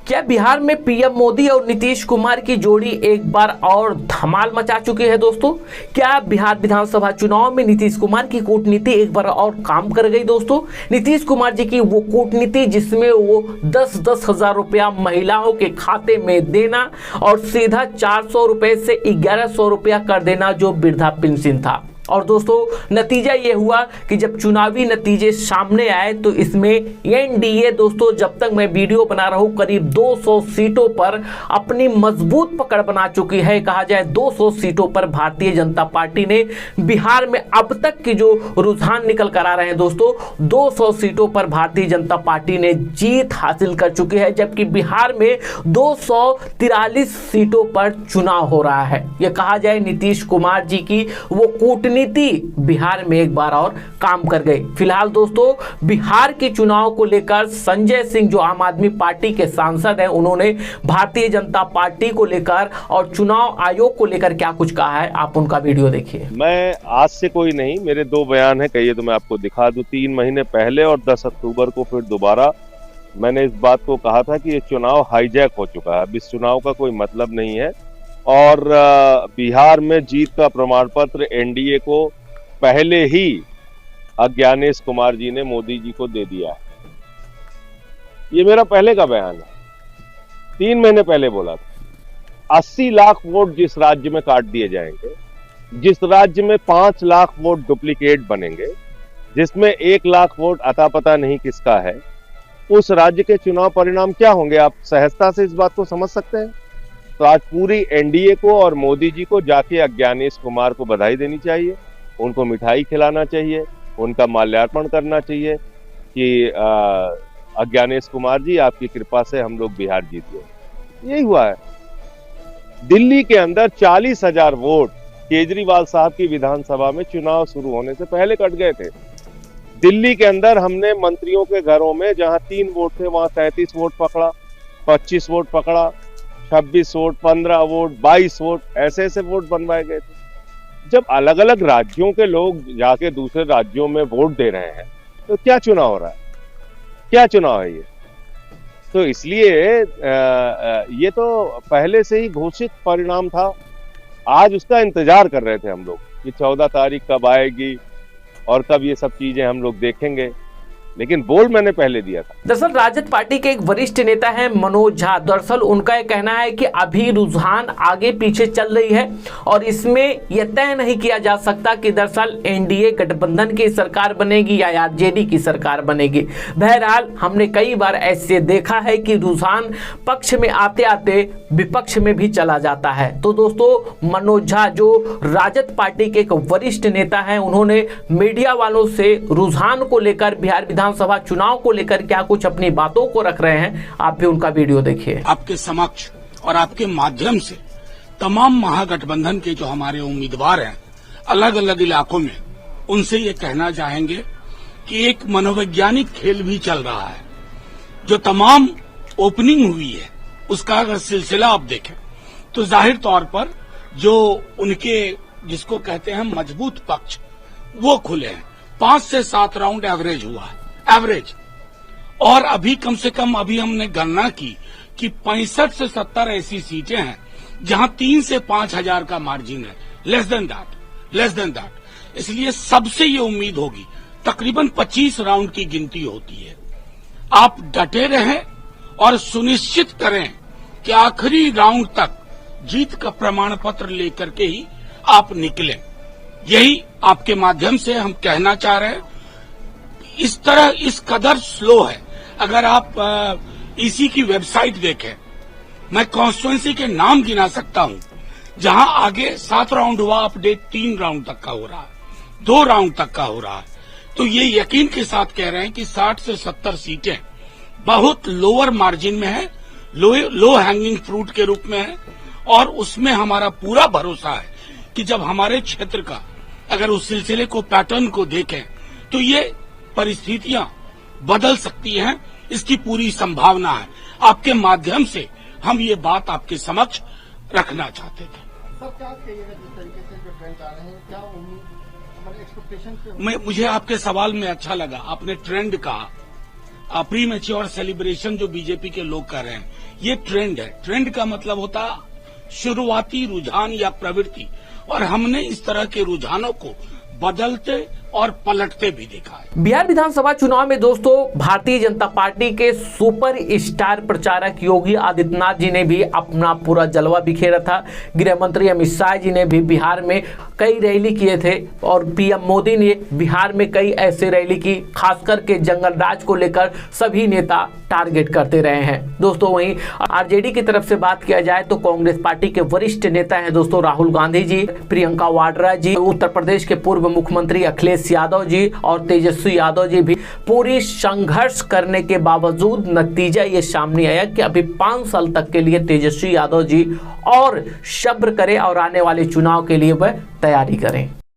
क्या बिहार में पीएम मोदी और नीतीश कुमार की जोड़ी एक बार और धमाल मचा चुकी है दोस्तों? क्या बिहार विधानसभा चुनाव में नीतीश कुमार की कूटनीति एक बार और काम कर गई दोस्तों? नीतीश कुमार जी की वो कूटनीति जिसमें वो 10-10 हजार रुपया महिलाओं के खाते में देना और सीधा 400 रुपए से 1100 रुपया कर देना जो वृद्धा पेंशन था। और दोस्तों नतीजा ये हुआ कि जब चुनावी नतीजे सामने आए तो इसमें एनडीए दोस्तों जब तक मैं वीडियो बना रहा हूं करीब 200 सीटों पर अपनी मजबूत पकड़ बना चुकी है। कहा जाए 200 सीटों पर भारतीय जनता पार्टी ने बिहार में अब तक की जो रुझान निकल कर आ रहे हैं दोस्तों 200 सीटों पर भारतीय जनता पार्टी ने जीत हासिल कर चुकी है, जबकि बिहार में 243 सीटों पर चुनाव हो रहा है। यह कहा जाए नीतीश कुमार जी की वो कूटनीति बिहार में एक बार और काम कर गई। फिलहाल दोस्तों बिहार के चुनाव को लेकर संजय सिंह जो आम आदमी पार्टी के सांसद हैं, उन्होंने भारतीय जनता पार्टी को लेकर और चुनाव आयोग को लेकर क्या कुछ कहा है, आप उनका वीडियो देखिए। मैं आज से कोई नहीं, मेरे दो बयान है, कहिए तो मैं आपको दिखा दूं। 3 महीने पहले और 10 अक्टूबर को फिर दोबारा मैंने इस बात को कहा था कि ये चुनाव हाईजैक हो चुका है, अब इस चुनाव का कोई मतलब नहीं है और बिहार में जीत का प्रमाण पत्र एनडीए को पहले ही ज्ञानेश कुमार जी ने मोदी जी को दे दिया है। ये मेरा पहले का बयान है, 3 महीने पहले बोला था। 80 लाख वोट जिस राज्य में काट दिए जाएंगे, जिस राज्य में 5 लाख वोट डुप्लीकेट बनेंगे, जिसमें 1 लाख वोट अता पता नहीं किसका है, उस राज्य के चुनाव परिणाम क्या होंगे? आप सहजता से इस बात को समझ सकते हैं। तो आज पूरी एनडीए को और मोदी जी को जाके ज्ञानेश कुमार को बधाई देनी चाहिए, उनको मिठाई खिलाना चाहिए, उनका माल्यार्पण करना चाहिए कि ज्ञानेश कुमार जी आपकी कृपा से हम लोग बिहार जीत गए। यही हुआ है। दिल्ली के अंदर 40,000 वोट केजरीवाल साहब की विधानसभा में चुनाव शुरू होने से पहले कट गए थे। दिल्ली के अंदर हमने मंत्रियों के घरों में जहां 3 वोट थे वहां 33 वोट पकड़ा, 25 वोट पकड़ा, 26 वोट, 15 वोट, 22 वोट, ऐसे वोट बनवाए गए थे। जब अलग अलग राज्यों के लोग जाके दूसरे राज्यों में वोट दे रहे हैं तो क्या चुनाव हो रहा है? क्या चुनाव है ये? तो इसलिए ये तो पहले से ही घोषित परिणाम था। आज उसका इंतजार कर रहे थे हम लोग कि 14 तारीख कब आएगी और कब ये सब चीजें हम लोग देखेंगे, लेकिन बोल मैंने पहले दिया था। दरअसल राजद पार्टी के एक वरिष्ठ नेता हैं मनोज झा, दरअसल उनका यह कहना है कि अभी रुझान आगे पीछे चल रही है और इसमें यह तय नहीं किया जा सकता कि दरअसल एनडीए गठबंधन की सरकार बनेगी या आरजेडी की सरकार बनेगी। बहरहाल हमने कई बार ऐसे देखा है कि रुझान पक्ष में आते आते विपक्ष में भी चला जाता है। तो दोस्तों मनोज झा जो राजद पार्टी के एक वरिष्ठ नेता है, उन्होंने मीडिया वालों से रुझान को लेकर बिहार विधानसभा चुनाव को लेकर क्या कुछ अपनी बातों को रख रहे हैं, आप भी उनका वीडियो देखिए। आपके समक्ष और आपके माध्यम से तमाम महागठबंधन के जो हमारे उम्मीदवार हैं अलग अलग इलाकों में, उनसे ये कहना चाहेंगे कि एक मनोवैज्ञानिक खेल भी चल रहा है। जो तमाम ओपनिंग हुई है उसका अगर सिलसिला आप देखें तो जाहिर तौर पर जो उनके जिसको कहते हैं मजबूत पक्ष वो खुले हैं। 5 से 7 राउंड एवरेज हुआ है, एवरेज। और अभी कम से कम अभी हमने गणना की कि 65 से 70 ऐसी सीटें हैं जहां 3 से 5 हजार का मार्जिन है, लेस देन दैट। इसलिए सबसे ये उम्मीद होगी, तकरीबन 25 राउंड की गिनती होती है। आप डटे रहें और सुनिश्चित करें कि आखिरी राउंड तक जीत का प्रमाण पत्र लेकर के ही आप निकलें। यही आपके माध्यम से हम कहना चाह रहे हैं। इस तरह इस कदर स्लो है। अगर आप इसी की वेबसाइट देखें, मैं कॉन्स्टिट्यूएंसी के नाम गिना सकता हूं जहां आगे 7 राउंड हुआ, अपडेट 3 राउंड तक का हो रहा है, 2 राउंड तक का हो रहा है। तो ये यकीन के साथ कह रहे हैं कि 60 से 70 सीटें बहुत लोअर मार्जिन में है, लो हैंगिंग फ्रूट के रूप में है। और उसमें हमारा पूरा भरोसा है कि जब हमारे क्षेत्र का अगर उस सिलसिले को, पैटर्न को देखें तो ये परिस्थितियां बदल सकती हैं, इसकी पूरी संभावना है। आपके माध्यम से हम ये बात आपके समक्ष रखना चाहते थे। सर क्या कहिएगा जिस तरीके से जो ट्रेंड आ रहे हैं, क्या उम्मीद हमारे एक्सपेक्टेशन? मुझे आपके सवाल में अच्छा लगा, आपने ट्रेंड कहा। प्री मैच्योर सेलिब्रेशन जो बीजेपी के लोग कर रहे हैं, ये ट्रेंड है। ट्रेंड का मतलब होता शुरुआती रुझान या प्रवृत्ति, और हमने इस तरह के रुझानों को बदलते और पलटते भी देखा है। बिहार विधानसभा चुनाव में दोस्तों भारतीय जनता पार्टी के सुपर स्टार प्रचारक योगी आदित्यनाथ जी ने भी अपना पूरा जलवा बिखेरा था। गृह मंत्री अमित शाह जी ने भी बिहार में कई रैली किए थे और पीएम मोदी ने बिहार में कई ऐसे रैली की, खासकर के जंगल राज को लेकर सभी नेता टारगेट करते रहे हैं दोस्तों। वहीं आरजेडी की तरफ से बात किया जाए तो कांग्रेस पार्टी के वरिष्ठ नेता हैं दोस्तों राहुल गांधी जी, प्रियंका वाड्रा जी, उत्तर प्रदेश के पूर्व मुख्यमंत्री अखिलेश यादव जी और तेजस्वी यादव जी भी पूरी संघर्ष करने के बावजूद नतीजा ये सामने आया कि अभी 5 साल तक के लिए तेजस्वी यादव जी और सब्र करें और आने वाले चुनाव के लिए वह तैयारी करें।